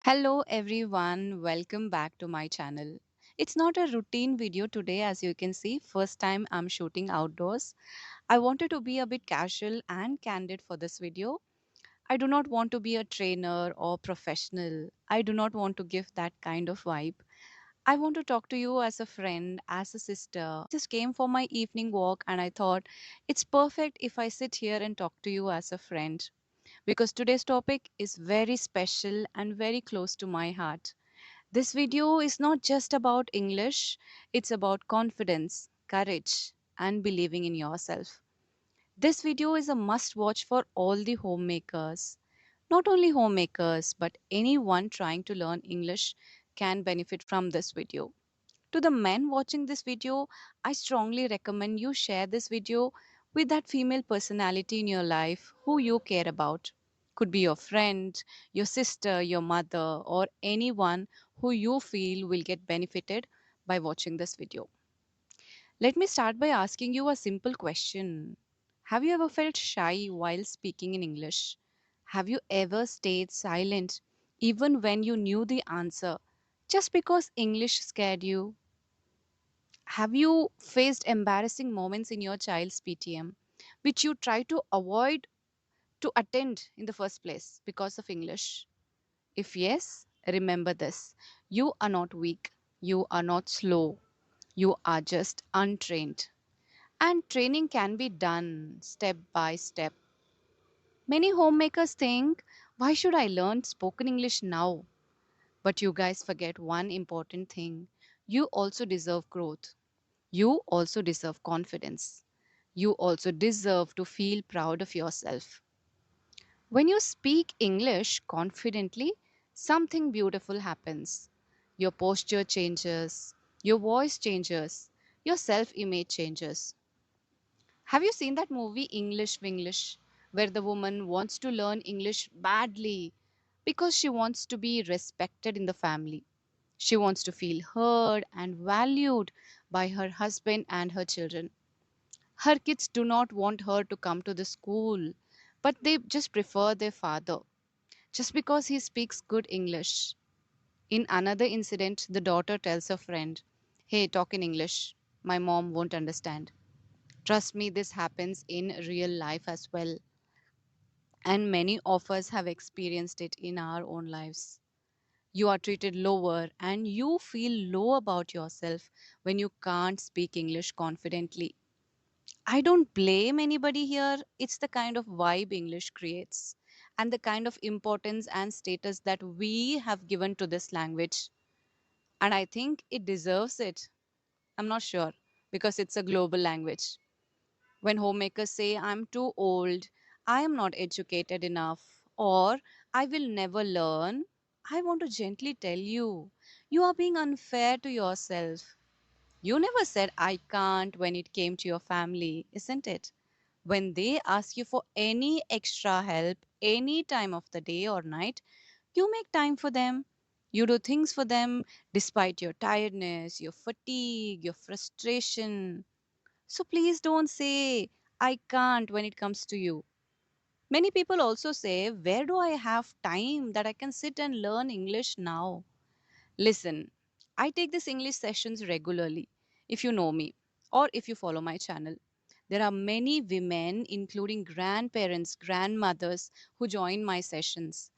Hello everyone, welcome back to my channel. It's not a routine video today, as you can see. First time I'm shooting outdoors. I wanted to be a bit casual and candid for this video. I do not want to be a trainer or professional. I do not want to give that kind of vibe. I want to talk to you as a friend, as a sister. Just came for my evening walk and I thought it's perfect if I sit here and talk to you as a friend because today's topic is very special and very close to my heart. This video is not just about English, it's about confidence, courage, and believing in yourself. This video is a must watch for all the homemakers. Not only homemakers, but anyone trying to learn English can benefit from this video. To the men watching this video, I strongly recommend you share this video with that female personality in your life who you care about. Could be your friend, your sister, your mother, or anyone who you feel will get benefited by watching this video. Let me start by asking you a simple question. Have you ever felt shy while speaking in English? Have you ever stayed silent even when you knew the answer just because English scared you? Have you faced embarrassing moments in your child's PTM which you try to avoid to attend in the first place because of English? If yes, remember this: you are not weak, you are not slow, you are just untrained. And training can be done step by step. Many homemakers think, why should I learn spoken English now? But you guys forget one important thing: you also deserve growth. You also deserve confidence. You also deserve to feel proud of yourself. When you speak English confidently, something beautiful happens. Your posture changes, your voice changes, your self image changes. Have you seen that movie English Winglish, where the woman wants to learn English badly because she wants to be respected in the family? She wants to feel heard and valued by her husband and her children. Her kids do not want her to come to the school, but they just prefer their father just because he speaks good English. In another incident, the daughter tells her friend, "Hey, talk in English. My mom won't understand." Trust me, this happens in real life as well. And many of us have experienced it in our own lives. You are treated lower and you feel low about yourself when you can't speak English confidently. I don't blame anybody here. It's the kind of vibe English creates and the kind of importance and status that we have given to this language. And I think it deserves it. I'm not sure because it's a global language. When homemakers say, I'm too old, I am not educated enough, or I will never learn, I want to gently tell you, you are being unfair to yourself. You never said I can't when it came to your family, isn't it? When they ask you for any extra help any time of the day or night, you make time for them. You do things for them despite your tiredness, your fatigue, your frustration. So please don't say I can't when it comes to you. Many people also say, where do I have time that I can sit and learn English now? Listen, I take these English sessions regularly, if you know me or if you follow my channel. There are many women, including grandparents, grandmothers, who join my sessions.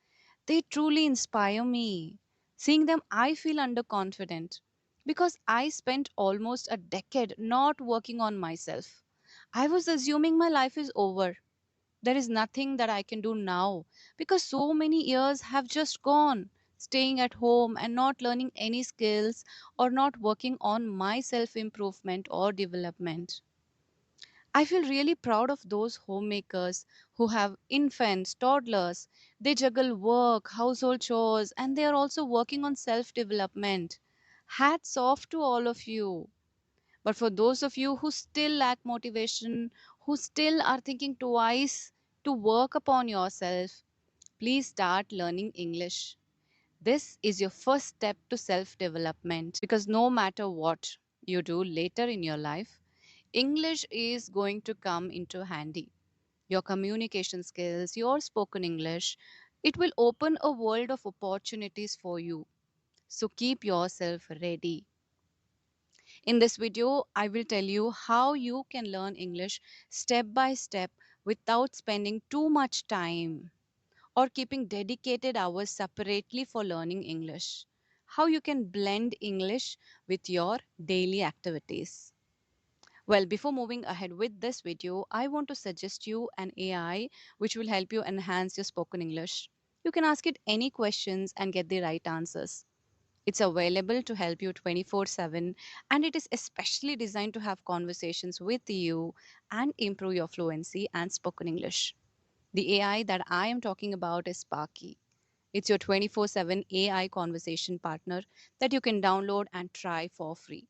They truly inspire me. Seeing them, I feel underconfident because I spent almost a decade not working on myself. I was assuming my life is over. There is nothing that I can do now because so many years have just gone. Staying at home and not learning any skills or not working on my self improvement or development. I feel really proud of those homemakers who have infants, toddlers. They juggle work, household chores, and they are also working on self development. Hats off to all of you. But for those of you who still lack motivation, who still are thinking twice to work upon yourself, please start learning English. This is your first step to self development because no matter what you do later in your life, English is going to come into handy. Your communication skills, your spoken English, It will open a world of opportunities for you. So keep yourself ready. In this video, I will tell you how you can learn English step by step without spending too much time or keeping dedicated hours separately for learning English. How you can blend English with your daily activities. Well, before moving ahead with this video, I want to suggest you an AI which will help you enhance your spoken English. You can ask it any questions and get the right answers. It's available to help you 24/7, and it is especially designed to have conversations with you and improve your fluency and spoken English. The AI that I am talking about is Sparky. It's your 24/7 AI conversation partner that you can download and try for free.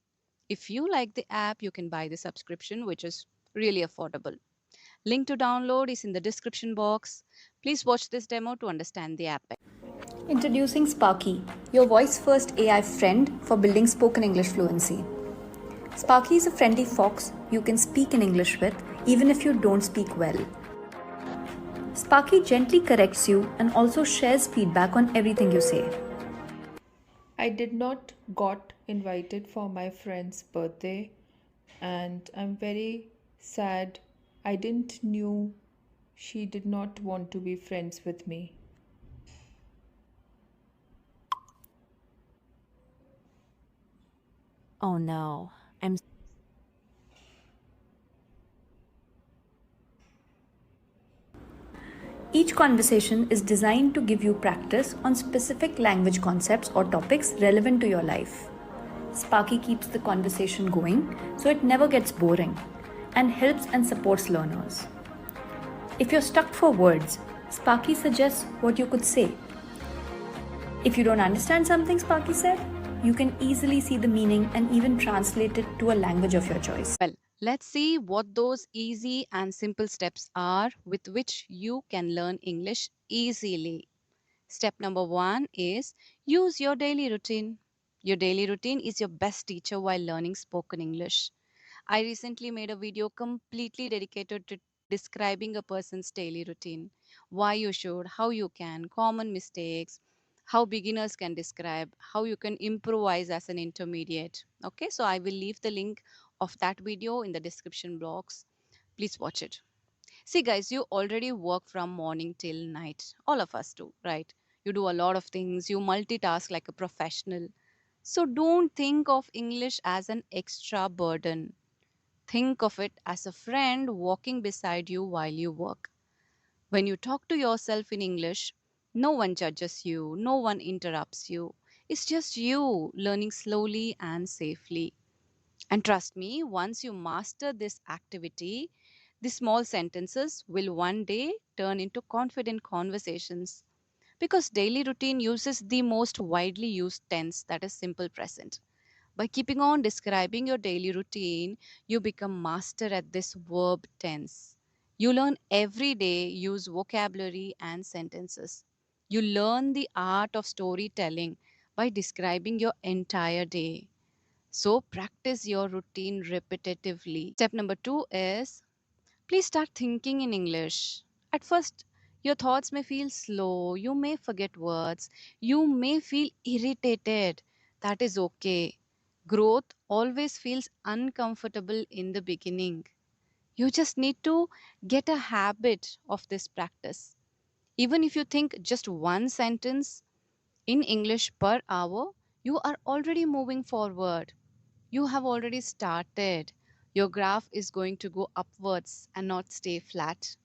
If you like the app, you can buy the subscription, which is really affordable. Link to download is in the description box. Please watch this demo to understand the app. Introducing Sparky, your voice first AI friend for building spoken English fluency. Sparky is a friendly fox you can speak in English with even if you don't speak well. Sparky gently corrects you and also shares feedback on everything you say. I did not got invited for my friend's birthday and I'm very sad. I didn't knew she did not want to be friends with me. Oh no, I'm Each conversation is designed to give you practice on specific language concepts or topics relevant to your life. Sparky keeps the conversation going so it never gets boring and helps and supports learners. If you're stuck for words, Sparky suggests what you could say. If you don't understand something Sparky said, you can easily see the meaning and even translate it to a language of your choice. Well, let's see what those easy and simple steps are with which you can learn English easily. Step number one is use your daily routine. Your daily routine is your best teacher while learning spoken English. I recently made a video completely dedicated to describing a person's daily routine, why you should, how you can, common mistakes, how beginners can describe, how you can improvise as an intermediate. Okay, so I will leave the link of that video in the description box. Please watch it. See, guys, you already work from morning till night. All of us do, right? You do a lot of things, you multitask like a professional. So don't think of English as an extra burden. Think of it as a friend walking beside you while you work. When you talk to yourself in English, no one judges you, no one interrupts you. It's just you learning slowly and safely. And trust me, once you master this activity, the small sentences will one day turn into confident conversations. Because daily routine uses the most widely used tense, that is simple present. By keeping on describing your daily routine, you become master at this verb tense. You learn every day, use vocabulary and sentences. You learn the art of storytelling by describing your entire day. So practice your routine repetitively. Step number two is please start thinking in English. At first, your thoughts may feel slow, you may forget words, you may feel irritated. That is okay. Growth always feels uncomfortable in the beginning. You just need to get a habit of this practice. Even if you think just one sentence in English per hour, you are already moving forward. You have already started. Your graph is going to go upwards and not stay flat.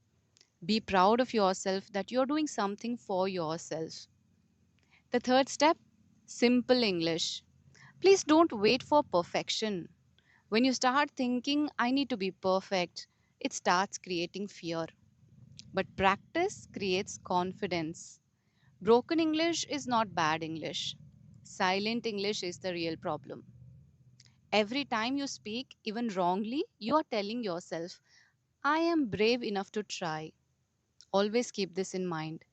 Be proud of yourself that you're doing something for yourself. The third step, simple English. Please don't wait for perfection. When you start thinking, I need to be perfect, it starts creating fear. But practice creates confidence. Broken English is not bad English. Silent English is the real problem. Every time you speak, even wrongly, you are telling yourself, I am brave enough to try. Always keep this in mind.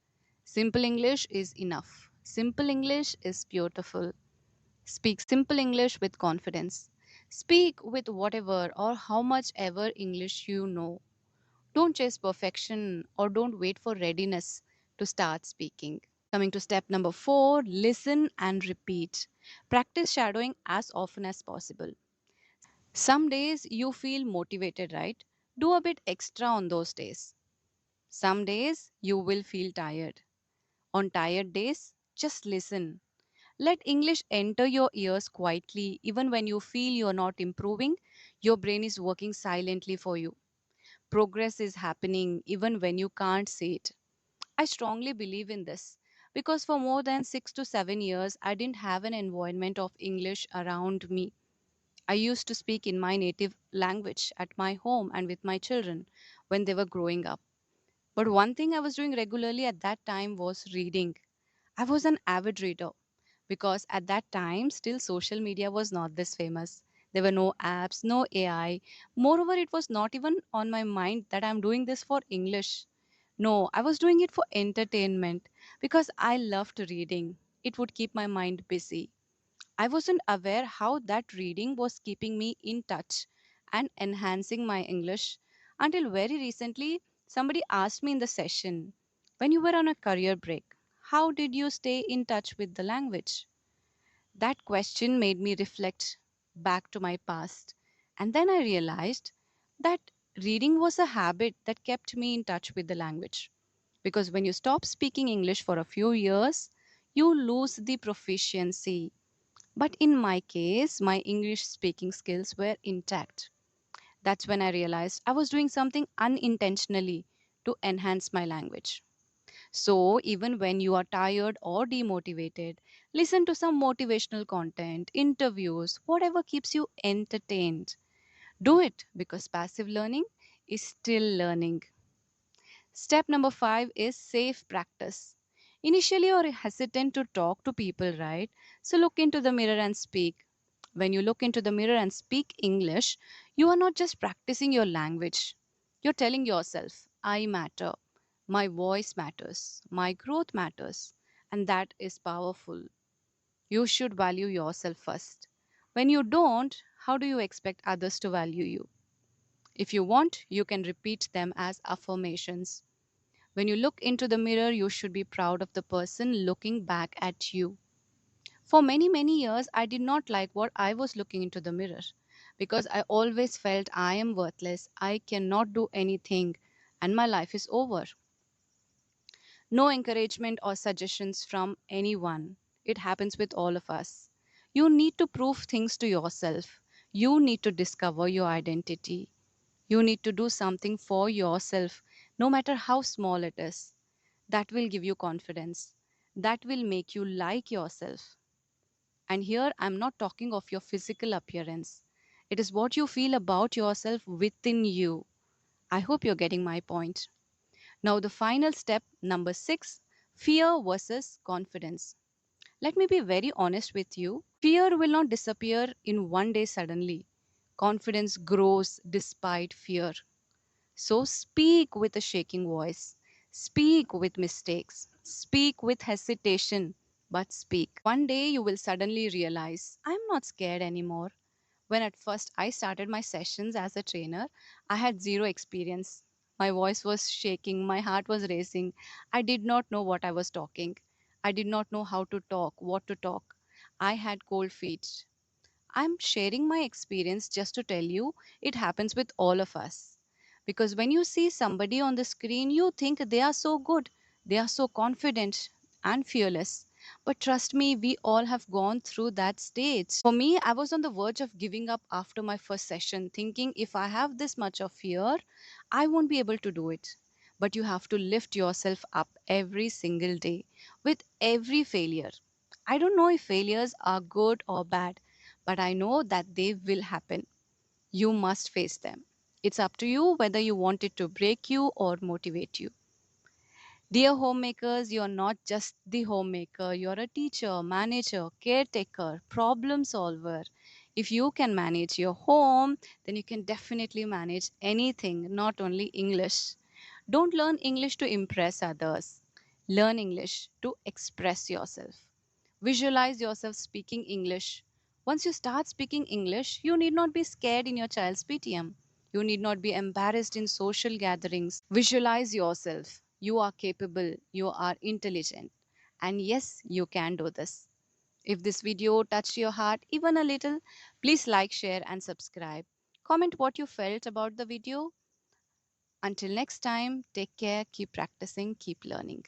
Simple English is enough. Simple English is beautiful. Speak simple English with confidence. Speak with whatever or how much ever English you know. Don't chase perfection or don't wait for readiness. to start speaking. Coming to step number 4, listen and repeat. Practice shadowing as often as possible. Some days you feel motivated, right? Do a bit extra on those days. Some days you will feel tired. On tired days, just listen. Let English enter your ears quietly, even when you feel you're not improving, your brain is working silently for you. Progress is happening even when you can't see it. I strongly believe in this because for more than 6 to 7 years, I didn't have an environment of English around me. I used to speak in my native language at my home and with my children when they were growing up. But one thing I was doing regularly at that time was reading. I was an avid reader because at that time, still social media was not this famous. There were no apps, no AI. Moreover, it was not even on my mind that I'm doing this for English. No, I was doing it for entertainment because I loved reading. It would keep my mind busy. I wasn't aware how that reading was keeping me in touch and enhancing my English until very recently somebody asked me in the session, when you were on a career break, how did you stay in touch with the language? That question made me reflect back to my past. And then I realized that reading was a habit that kept me in touch with the language. Because when you stop speaking English for a few years, you lose the proficiency. But in my case, my English speaking skills were intact. That's when I realized I was doing something unintentionally to enhance my language. So, even when you are tired or demotivated, listen to some motivational content, interviews, whatever keeps you entertained. Do it because passive learning is still learning. Step number 5 is safe practice. Initially, you're hesitant to talk to people, right? So, look into the mirror and speak. When you look into the mirror and speak English, you are not just practicing your language. You're telling yourself, I matter. My voice matters. My growth matters. And that is powerful. You should value yourself first. When you don't, how do you expect others to value you? If you want, you can repeat them as affirmations. When you look into the mirror, you should be proud of the person looking back at you. For many, many years, I did not like what I was looking into the mirror because I always felt I am worthless, I cannot do anything, and my life is over. No encouragement or suggestions from anyone. It happens with all of us. You need to prove things to yourself. You need to discover your identity. You need to do something for yourself, no matter how small it is. That will give you confidence. That will make you like yourself. And here I'm not talking of your physical appearance. It is what you feel about yourself within you. I hope you're getting my point. Now, the final step, number 6, fear versus confidence. Let me be very honest with you. Fear will not disappear in one day suddenly. Confidence grows despite fear. So speak with a shaking voice. Speak with mistakes. Speak with hesitation, but speak. One day you will suddenly realize, I'm not scared anymore. When at first I started my sessions as a trainer, I had zero experience. My voice was shaking, my heart was racing. I did not know what I was talking. I did not know how to talk, what to talk. I had cold feet. I'm sharing my experience just to tell you it happens with all of us. Because when you see somebody on the screen, you think they are so good, they are so confident and fearless. But trust me, we all have gone through that stage. For me, I was on the verge of giving up after my first session, thinking if I have this much of fear, I won't be able to do it. But you have to lift yourself up every single day with every failure. I don't know if failures are good or bad, but I know that they will happen. You must face them. It's up to you whether you want it to break you or motivate you. Dear homemakers, you're not just the homemaker, you're a teacher, manager, caretaker, problem solver. If you can manage your home, then you can definitely manage anything, not only English. Don't learn English to impress others. Learn English to express yourself. Visualize yourself speaking English. Once you start speaking English, you need not be scared in your child's PTM. You need not be embarrassed in social gatherings. Visualize yourself. You are capable, you are intelligent, and yes, you can do this. If this video touched your heart even a little, please like, share, and subscribe. Comment what you felt about the video. Until next time, take care, keep practicing, keep learning.